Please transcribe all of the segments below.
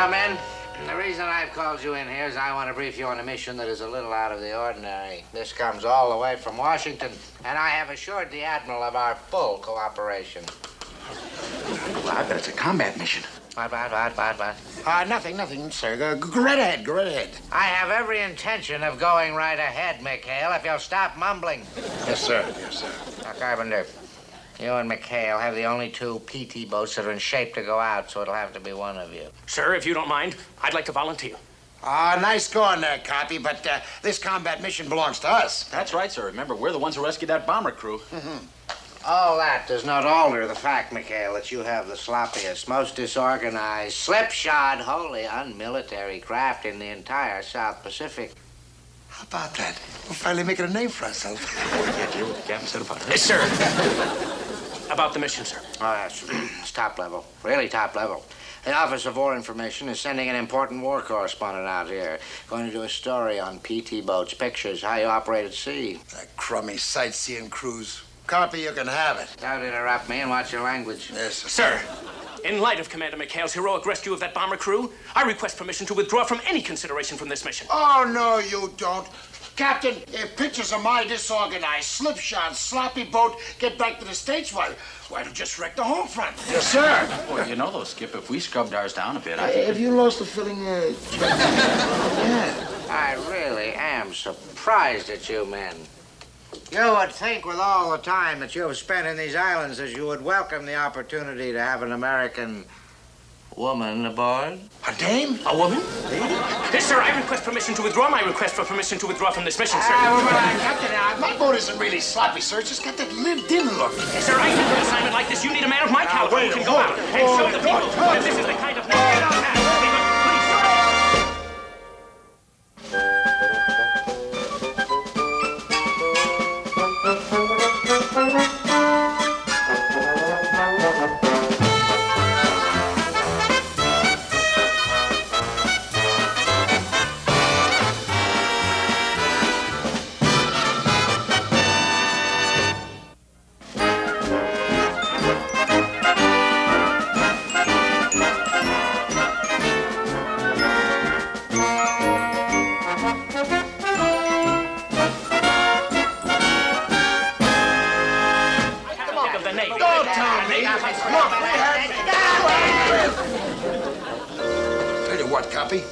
Now, men, the reason I've called you in here is I want to brief you on a mission that is a little out of the ordinary. This comes all the way from Washington, and I have assured the Admiral of our full cooperation. Well, I bet it's a combat mission. What? Nothing, sir. Go right ahead, go right ahead. I have every intention of going right ahead, McHale, if you'll stop mumbling. Yes, sir. Yes, sir. Now, Carpenter, you and McHale have the only two PT boats that are in shape to go out, so it'll have to be one of you. Sir, if you don't mind, I'd like to volunteer. Nice going there, Copy, but this combat mission belongs to us. That's right, sir. Remember, we're the ones who rescued that bomber crew. All that does not alter the fact, McHale, that you have the sloppiest, most disorganized, slipshod, wholly unmilitary craft in the entire South Pacific. How about that? We're finally making a name for ourselves. Captain said about it. Yes, sir. About the mission, sir. Oh, yes. It's top level. Really top level. The Office of War Information is sending an important war correspondent out here. Going to do a story on PT boats, pictures, how you operate at sea. That crummy sightseeing cruise. Copy, you can have it. Don't interrupt me and watch your language. Yes, sir. Sir, in light of Commander McHale's heroic rescue of that bomber crew, I request permission to withdraw from any consideration from this mission. Oh, no, you don't. Captain, if pictures of my disorganized, slipshod, sloppy boat get back to the States, why don't just wreck the home front? Yes, sir. Well, you know, though, Skip, if we scrubbed ours down a bit, I think... Have you lost the feeling, Yeah. I really am surprised at you men. You would think with all the time that you have spent in these islands that you would welcome the opportunity to have an American woman aboard. A dame? A woman? Yes, sir, I request permission to withdraw my request for permission to withdraw from this mission, sir. Captain, my boat isn't really sloppy, sir. It's just got that lived-in look. Yes, sir, I think for an assignment like this, you need a man of my caliber who can go out and show the people that this is the kind of man they don't have. Tell you what, Copy.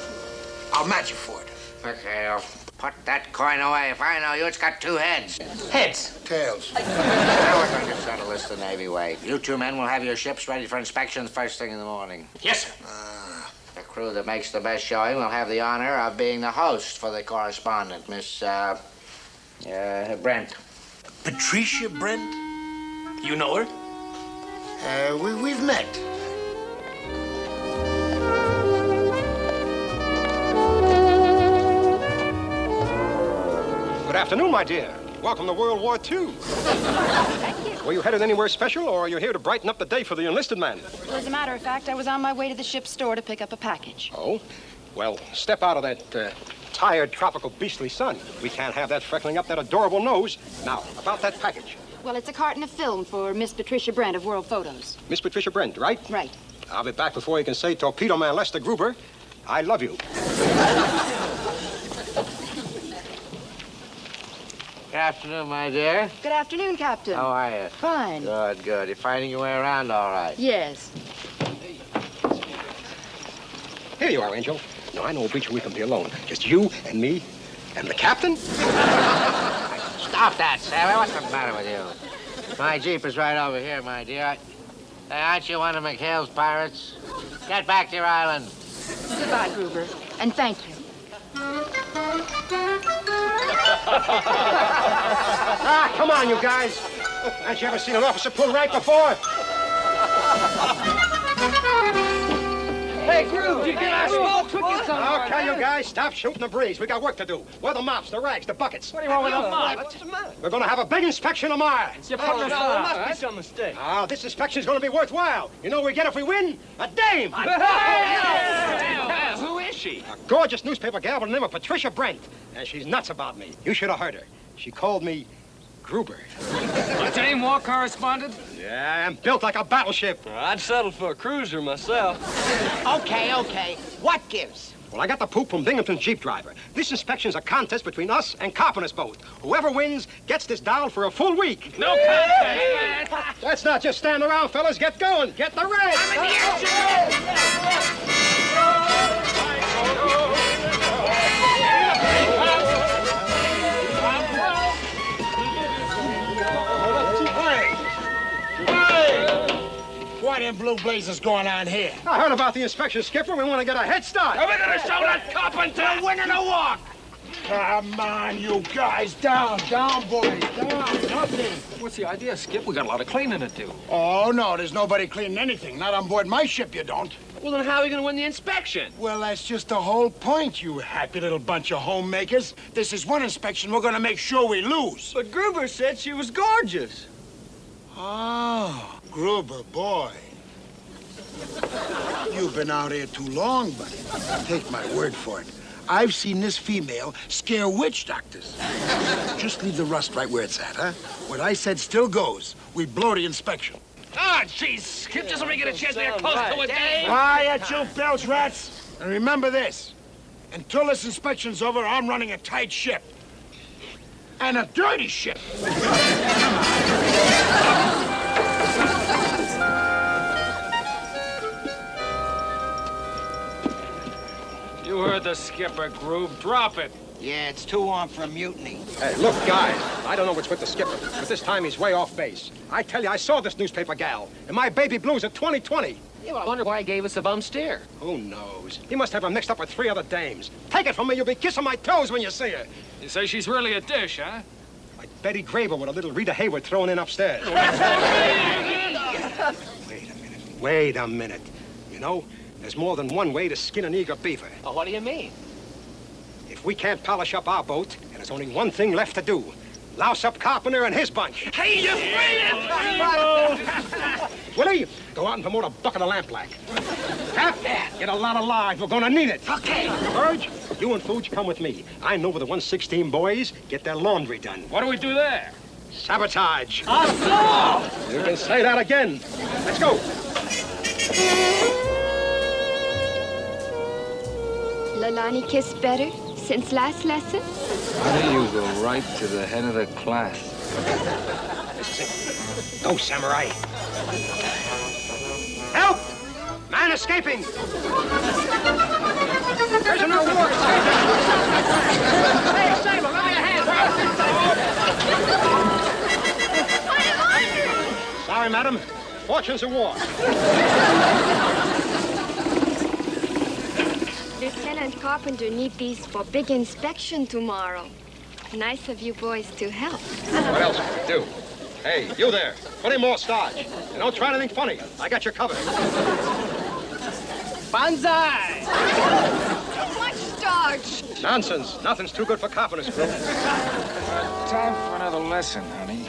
I'll match you for it. McHale, put that coin away. If I know you, it's got two heads. Heads. Tails. Now we're going to settle this the Navy way. You two men will have your ships ready for inspection first thing in the morning. Yes, sir. The crew that makes the best showing will have the honor of being the host for the correspondent, Miss, Brent. Patricia Brent? You know her? We've met. Good afternoon, my dear. Welcome to World War II. Thank you. Were you headed anywhere special, or are you here to brighten up the day for the enlisted man? Well, as a matter of fact, I was on my way to the ship's store to pick up a package. Oh? Well, step out of that tired, tropical, beastly sun. We can't have that freckling up that adorable nose. Now, about that package. Well, it's a carton of film for Miss Patricia Brent of World Photos. Miss Patricia Brent, right? Right. I'll be back before you can say Torpedo Man Lester Gruber, I love you. Good afternoon, my dear. Good afternoon, Captain. How are you? Fine. Good, good. You're finding your way around all right? Yes. Here you are, Angel. Now, I know a beach where we can be alone. Just you and me and the captain. Stop that, Sammy. What's the matter with you? My Jeep is right over here, my dear. Hey, aren't you one of McHale's pirates? Get back to your island. Goodbye, Gruber. And thank you. Come on, you guys. Haven't you ever seen an officer pull rank before? Hey, Groove, did you get our smoke? Okay, you guys, stop shooting the breeze. We got work to do. Where are the mops, the rags, the buckets? What do you want with a mop? What's the matter? We're going to have a big inspection tomorrow. You put us on. There must be some mistake. Ah, this inspection's going to be worthwhile. You know what we get if we win? A dame! Who is she? A gorgeous newspaper gal by the name of Patricia Brent. And she's nuts about me. You should have heard her. She called me Gruber. A Dame War correspondent? Yeah, and built like a battleship. I'd settle for a cruiser myself. Okay. What gives? Well, I got the poop from Binghamton's Jeep driver. This inspection's a contest between us and Carpenter's boat. Whoever wins gets this down for a full week. No contest. Let's not just stand around, fellas. Get going. Get the red. What in blue blazes going on here? I heard about the inspection, Skipper. We want to get a head start. Are we gonna show that carpenter winning a walk? Come on, you guys. Down, boys. Down. Nothing. What's the idea, Skip? We got a lot of cleaning to do. Oh, no, there's nobody cleaning anything. Not on board my ship, you don't. Well, then how are we gonna win the inspection? Well, that's just the whole point, you happy little bunch of homemakers. This is one inspection we're gonna make sure we lose. But Gruber said she was gorgeous. Oh, Gruber, boy. You've been out here too long, buddy. Take my word for it. I've seen this female scare witch doctors. Just leave the rust right where it's at, huh? What I said still goes. We blow the inspection. Ah, jeez, Skip, just let me get a chance to get close to a dame. Quiet, you belch rats. And remember this. Until this inspection's over, I'm running a tight ship. And a dirty ship. You heard the skipper, Groove. Drop it. Yeah, it's too warm for a mutiny. Hey, look, guys. I don't know what's with the skipper, but this time he's way off base. I tell you, I saw this newspaper gal, and my baby blues at 2020. Yeah, well, I wonder why he gave us a bum steer. Who knows? He must have her mixed up with 3 other dames. Take it from me, you'll be kissing my toes when you see her. You say she's really a dish, huh? Like Betty Graver with a little Rita Hayworth thrown in upstairs. Wait a minute. You know, there's more than one way to skin an eager beaver. Oh, what do you mean? If we can't polish up our boat, and there's only one thing left to do. Louse up Carpenter and his bunch. Hey, you Willie, go out and promote a bucket of lamplight. Cap, get a lot of live. We're gonna need it. Okay. Burge, you and Fooge come with me. I know where the 116 boys get their laundry done. What do we do there? Sabotage. You can say that again. Let's go. Lolani kissed better since last lesson? Why don't you go right to the head of the class? Go, Samurai. Help! Man escaping! Prisoner of war escaping! Hey, Sailor, lend me a hand! Sorry, madam. Fortunes of war. Lieutenant Carpenter need these for big inspection tomorrow. Nice of you boys to help. What else can we do? Hey, you there. Put in more starch. And don't try anything funny. I got you covered. Banzai! Too much starch. Nonsense. Nothing's too good for Carpenter's crew. Time for another lesson, honey.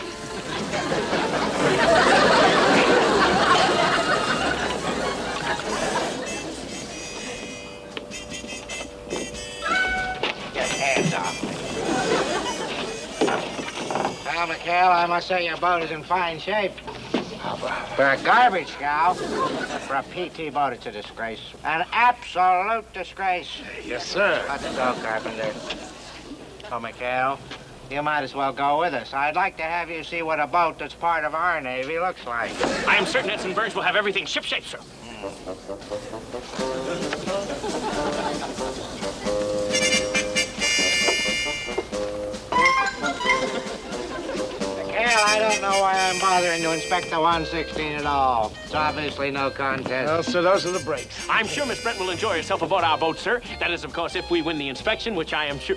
Get hands off me. Well, McHale, I must say your boat is in fine shape. For a garbage scow, for a PT boat, it's a disgrace. An absolute disgrace. Yes, sir. Let's go, Carpenter. Oh, McHale, you might as well go with us. I'd like to have you see what a boat that's part of our Navy looks like. I am certain Ensign Burns will have everything shipshape, sir. McHale, I don't know why I'm bothering to inspect the 116 at all. It's obviously no contest. Well, so those are the breaks. I'm sure Miss Brent will enjoy herself aboard our boat, sir. That is, of course, if we win the inspection, which I am sure...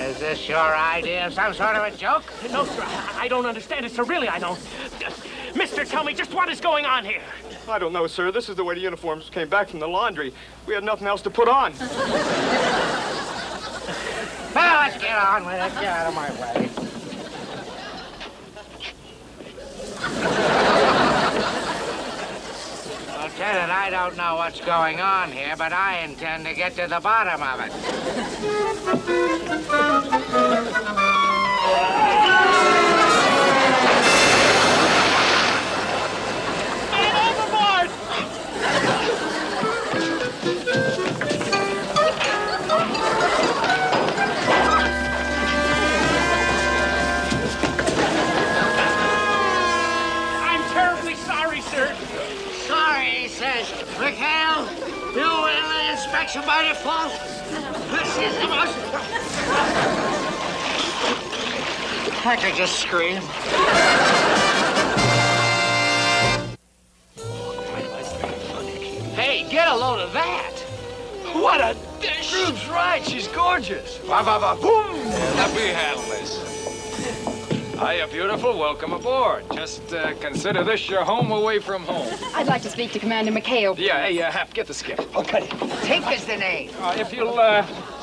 Is this your idea of some sort of a joke? No, sir, I don't understand it, sir. Really, I don't. Mister, tell me just what is going on here. I don't know, sir. This is the way the uniforms came back from the laundry. We had nothing else to put on. Well, let's get on with it. Get out of my way. don't know what's going on here, but I intend to get to the bottom of it. McHale, you in the inspection by default? This is the most... I could just scream. Hey, get a load of that. What a dish. Rube's right. She's gorgeous. Boom. Let me handle this. Hiya, beautiful. Welcome aboard. Just consider this your home away from home. I'd like to speak to Commander McHale. Yeah, hey, Hap, get the skiff. Okay. Tink is the name. If you'll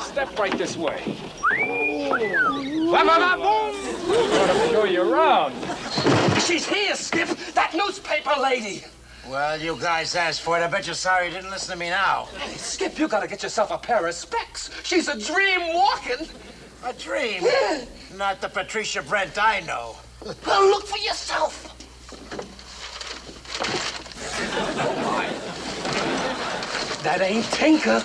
step right this way. Boom. Gotta show you around. She's here, Skip. That newspaper lady. Well, you guys asked for it. I bet you're sorry you didn't listen to me now. Hey, Skip, you gotta get yourself a pair of specs. She's a dream walking. A dream? Not the Patricia Brent I know. Well, look for yourself. Oh, my. That ain't Tinker.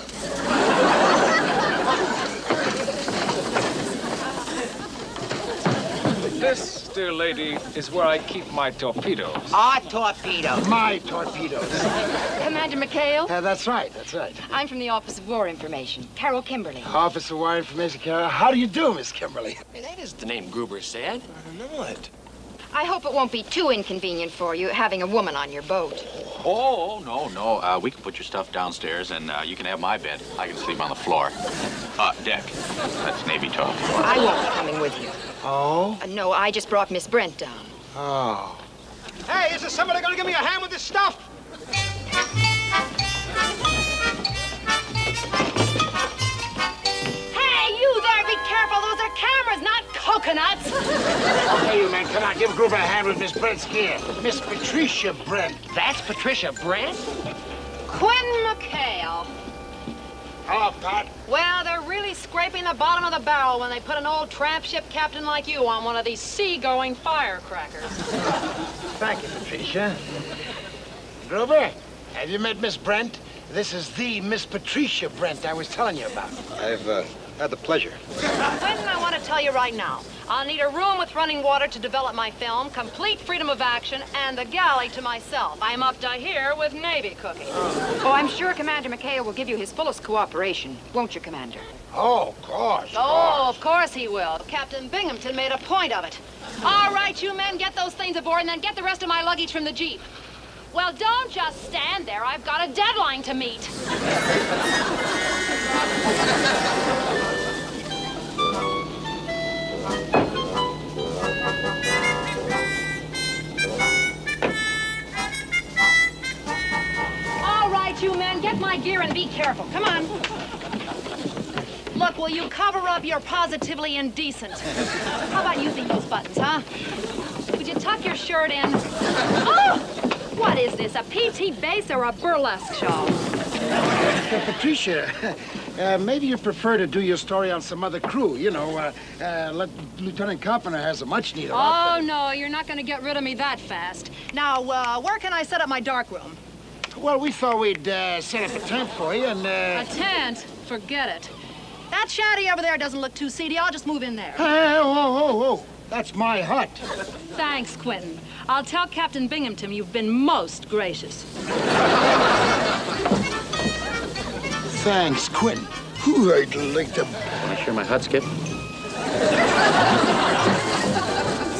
This, dear lady, is where I keep my torpedoes. Our torpedoes. My torpedoes. Commander McHale? That's right, that's right. I'm from the Office of War Information. Carol Kimberly. Office of War Information, Carol. How do you do, Miss Kimberly? Hey, that is the name Gruber said. I know it. I hope it won't be too inconvenient for you having a woman on your boat. Oh, no. We can put your stuff downstairs, and you can have my bed. I can sleep on the floor. Deck. That's Navy talk. I won't be coming with you. Oh? No, I just brought Miss Brent down. Oh. Hey, is there somebody gonna give me a hand with this stuff? Hey, you there, be careful. Those are cameras, not coconuts. Okay, you men, come on. Give Gruber a hand with Miss Brent's gear. Miss Patricia Brent. That's Patricia Brent? Quinn McHale. Hello, Pat. Well, they're really scraping the bottom of the barrel when they put an old tramp ship captain like you on one of these sea-going firecrackers. Thank you, Patricia. Gruber, have you met Miss Brent? This is the Miss Patricia Brent I was telling you about. I've had the pleasure. Quinn, I want to tell you right now, I'll need a room with running water to develop my film, complete freedom of action, and the galley to myself. I'm up to here with Navy cooking. Oh, I'm sure Commander McHale will give you his fullest cooperation, won't you, Commander? Oh, of course. Oh, of course he will. Captain Binghamton made a point of it. All right, you men, get those things aboard and then get the rest of my luggage from the Jeep. Well, don't just stand there. I've got a deadline to meet. All right, you men, get my gear and be careful. Come on. Look, will you cover up? You're positively indecent. How about using those buttons, huh? Would you tuck your shirt in? Oh! What is this, a PT base or a burlesque show? Patricia, maybe you prefer to do your story on some other crew. You know, Lieutenant Carpenter has a much-needed outfit. Oh, no, you're not going to get rid of me that fast. Now, where can I set up my darkroom? Well, we thought we'd set up a tent for you and... A tent? Forget it. That shanty over there doesn't look too seedy. I'll just move in there. Hey, whoa. That's my hut. Thanks, Quentin. I'll tell Captain Binghamton you've been most gracious. Thanks, Quentin. Who I'd like to... Want to share my hut, Skip?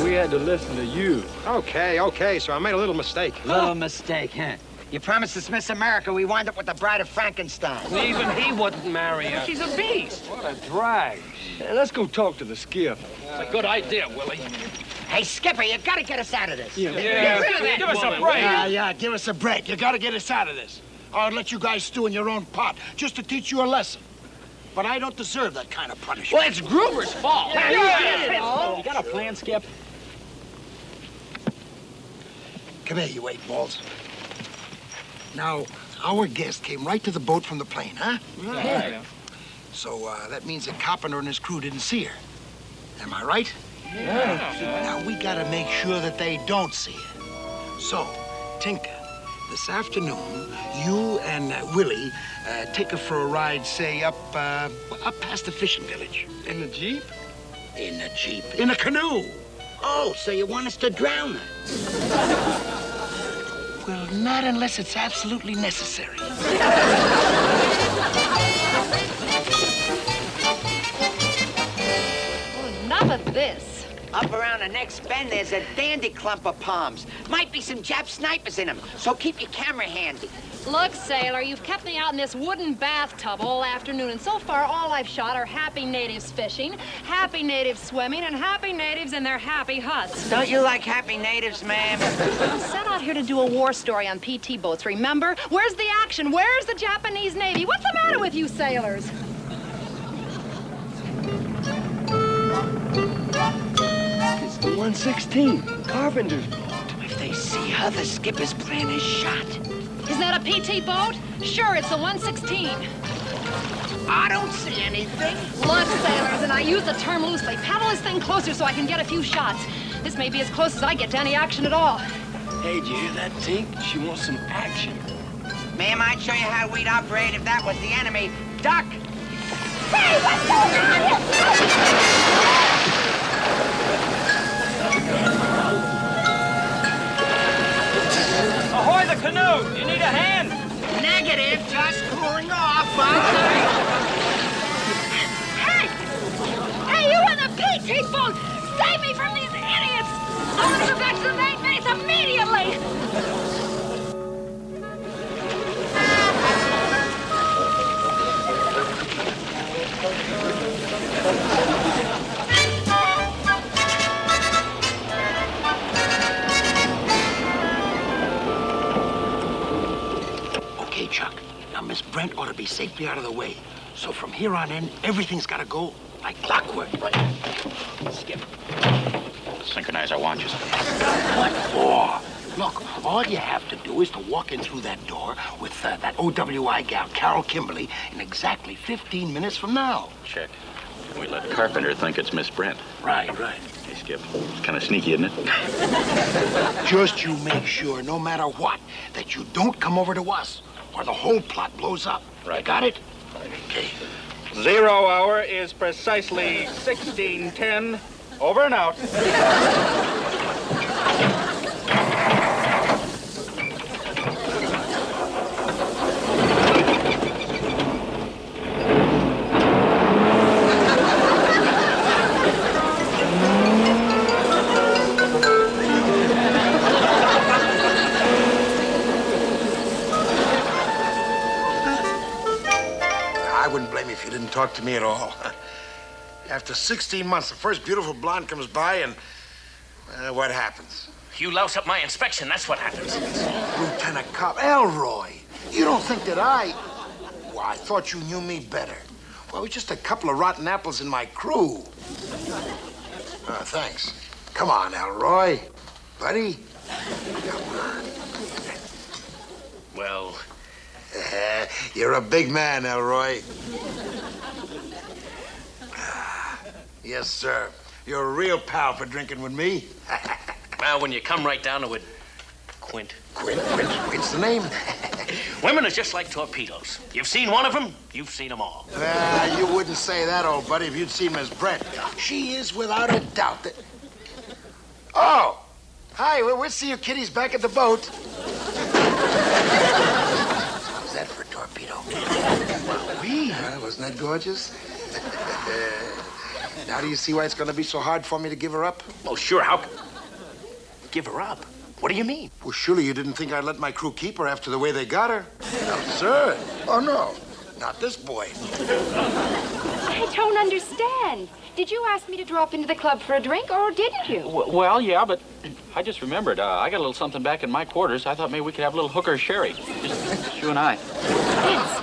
We had to listen to you. Okay, so I made a little mistake. Little mistake, huh? You promised us Miss America, we wind up with the Bride of Frankenstein. Even he wouldn't marry her. She's a beast. What a drag. Let's go talk to the skiff. It's a good idea, Willie. Hey, Skipper, you gotta get us out of this. Get rid of that Give us a woman. break. Yeah, give us a break. You gotta get us out of this. I'll let you guys stew in your own pot just to teach you a lesson. But I don't deserve that kind of punishment. Well, it's Gruber's fault. You got a plan, Skip? Come here, you eight balls. Now, Our guest came right to the boat from the plane, huh? Right. So that means that Carpenter and his crew didn't see her. Am I right? Yeah. Now, we gotta make sure that they don't see her. So, Tinker, this afternoon, you and Willie take her for a ride, say, up past the fishing village. In the Jeep? In a Jeep. In a canoe. Oh, so you want us to drown her? Well, not unless it's absolutely necessary. Enough of this. Up around the next bend, there's a dandy clump of palms. Might be some Jap snipers in them, so keep your camera handy. Look, sailor, you've kept me out in this wooden bathtub all afternoon, and so far all I've shot are happy natives fishing, happy natives swimming, and happy natives in their happy huts. Don't you like happy natives, ma'am? I'm set out here to do a war story on PT boats, remember? Where's the action? Where's the Japanese Navy? What's the matter with you sailors? It's the 116, Carpenter's boat. If they see her, the skipper's plan is shot. Isn't that a PT boat? Sure, it's a 116. I don't see anything. Look, sailors, and I use the term loosely. Paddle this thing closer so I can get a few shots. This may be as close as I get to any action at all. Hey, did you hear that, Tink? She wants some action. Ma'am, I'd show you how we'd operate if that was the enemy. Duck! Hey, what's going on here? Ahoy the canoe! You need a hand? Negative, just cooling off, Hey! Hey, you in the PT boat! Save me from these idiots! I want to go back to the main base immediately! Okay, Chuck. Now, Miss Brent ought to be safely out of the way. So from here on in, everything's got to go like clockwork. Skip. Synchronize our watches. What for? Look, all you have to do is to walk in through that door with that OWI gal, Carol Kimberly, in exactly 15 minutes from now. Check. And we let Carpenter think it's Miss Brent. Right. Hey, Skip. It's kind of sneaky, isn't it? Just you make sure, no matter what, that you don't come over to us, or the whole plot blows up. Right. Got it? Okay. 0 hour is precisely 16:10. Over and out. I wouldn't blame you if you didn't talk to me at all. After 16 months, the first beautiful blonde comes by, and what happens? You louse up my inspection, that's what happens. Lieutenant Cop Elroy, you don't think that Well, I thought you knew me better. Well, it was just a couple of rotten apples in my crew. Thanks. Come on, Elroy. Buddy. Come on. Well, You're a big man, Elroy. Yes, sir. You're a real pal for drinking with me. well, when you come right down to it, Quint. Quint's the name. Women are just like torpedoes. You've seen one of them, you've seen them all. You wouldn't say that, old buddy, if you'd seen Miss Brent. She is, without a doubt, that... Oh! Hi, we'll see you kiddies back at the boat. How's that for a torpedo? Wasn't that gorgeous? Now do you see why it's going to be so hard for me to give her up? Oh, sure, how... Give her up? What do you mean? Well, surely you didn't think I'd let my crew keep her after the way they got her? No, sir. Oh, no. Not this boy. I don't understand. Did you ask me to drop into the club for a drink, or didn't you? Well, yeah, but I just remembered. I got a little something back in my quarters. I thought maybe we could have a little hooker sherry. Just you and I. Yes.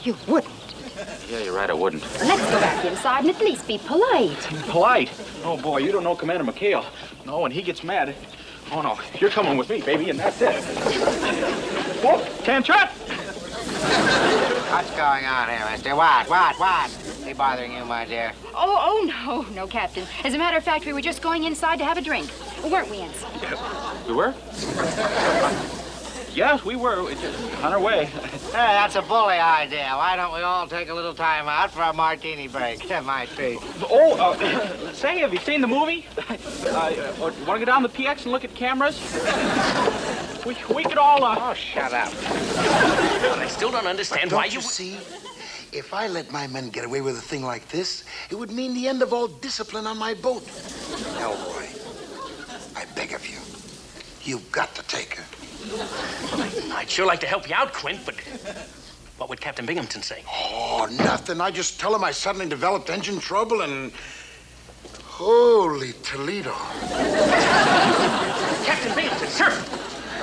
You wouldn't. Yeah, you're right, I wouldn't. Let's go back inside and at least be polite. Polite? Oh, boy, you don't know Commander McHale. No, when he gets mad... Oh, no, you're coming with me, baby, and that's it. Oh, can't trot. What's going on here, mister? What? Be bothering you, my dear? Oh, no, Captain. As a matter of fact, we were just going inside to have a drink. Weren't we, Ensign? We were? Yes, we were. On our way. Hey, that's a bully idea. Why don't we all take a little time out for a martini break? My treat. Say, have you seen the movie? Want to go down the PX and look at cameras? We could all, Oh, shut up. I still don't understand why you see? If I let my men get away with a thing like this, it would mean the end of all discipline on my boat. Hellboy, I beg of you, you've got to take her. I'd sure like to help you out, Quint, but what would Captain Binghamton say? Oh, nothing. I just tell him I suddenly developed engine trouble and... Holy Toledo. Captain Binghamton, sir!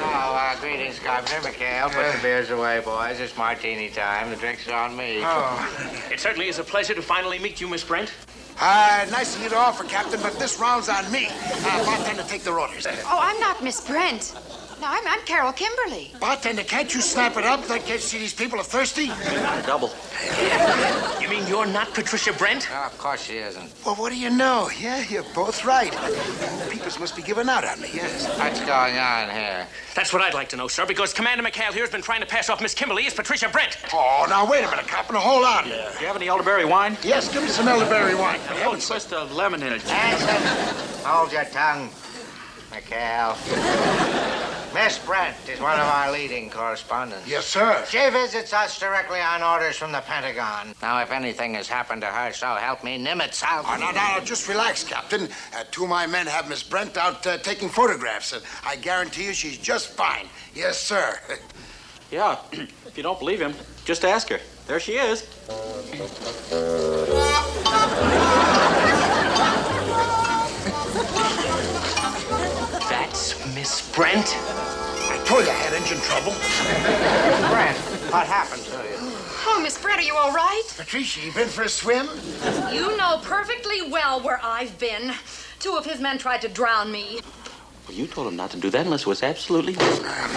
Oh, greetings, Governor McHale. Put the beers away, boys. It's martini time. The drink's on me. Oh. It certainly is a pleasure to finally meet you, Miss Brent. Nice of you to offer, Captain, but this round's on me. Bartender, take the orders. Oh, I'm not Miss Brent. No, I'm Carol Kimberly. Bartender, can't you snap it up? Can't you see these people are thirsty? Double. You mean you're not Patricia Brent? Oh, of course she isn't. Well, what do you know? Yeah, you're both right. Peoples must be giving out on me, yes. What's going on here? That's what I'd like to know, sir, because Commander McHale here has been trying to pass off Miss Kimberly as Patricia Brent. Oh, now, wait a minute, Captain. Hold on. Do you have any elderberry wine? Yes, give me some elderberry wine. Oh, twist of lemon in it. Anson, hold your tongue, McHale. Miss Brent is one of our leading correspondents. Yes, sir. She visits us directly on orders from the Pentagon. Now, if anything has happened to her, so help me, Nimitz, I'll... Oh, now, just relax, Captain. Two of my men have Miss Brent out taking photographs, and I guarantee you she's just fine. Yes, sir. Yeah, if you don't believe him, just ask her. There she is. That's Miss Brent? I told you I had engine trouble. Brent, what happened to you? Oh, Miss Brent, are you all right? Patricia, you been for a swim? You know perfectly well where I've been. 2 of his men tried to drown me. Well, you told him not to do that unless it was absolutely necessary.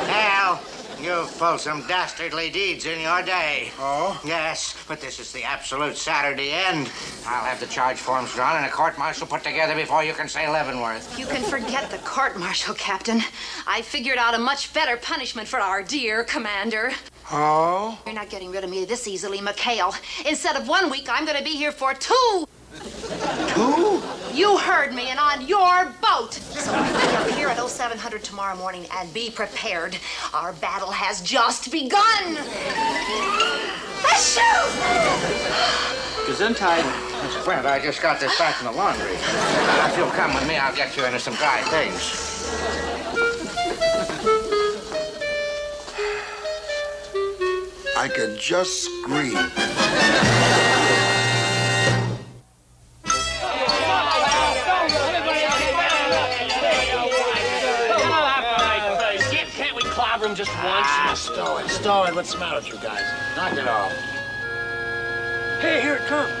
Hal, you've pulled some dastardly deeds in your day. Oh? Yes, but this is the absolute Saturday end. I'll have the charge forms drawn and a court-martial put together before you can say Leavenworth. You can forget the court-martial, Captain. I figured out a much better punishment for our dear commander. Oh? You're not getting rid of me this easily, McHale. Instead of 1 week, I'm going to be here for 2. 2? You heard me, and on your boat. So be here at 0700 tomorrow morning and be prepared. Our battle has just begun. Let's shoot! Gesundheit. Miss Brent, I just got this back from the laundry. If you'll come with me, I'll get you into some dry things. I could just scream. Can't we clobber him just once? Stow it. What's the matter with you guys? Knock it off. Hey, here it comes.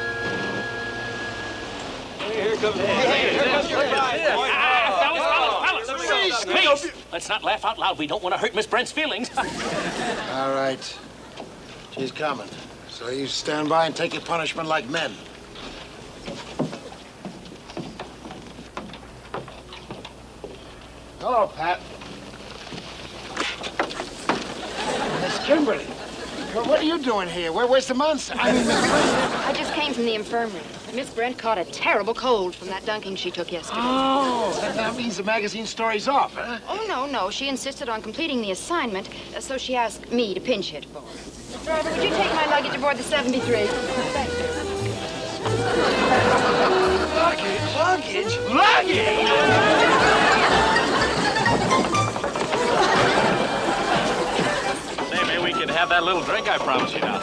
Fellas, please, let's not laugh out loud. We don't want to hurt Miss Brent's feelings. All right. She's coming. So you stand by and take your punishment like men. Hello, Pat. Miss Kimberly. What are you doing here? Where's the monster? I mean, Miss Brent. I just came from the infirmary. Miss Brent caught a terrible cold from that dunking she took yesterday. Oh, that means the magazine story's off, huh? Oh, no. She insisted on completing the assignment, so she asked me to pinch hit for her. Driver, would you take my luggage aboard the 73? Thank you. Luggage? Say, maybe we could have that little drink I promised you now.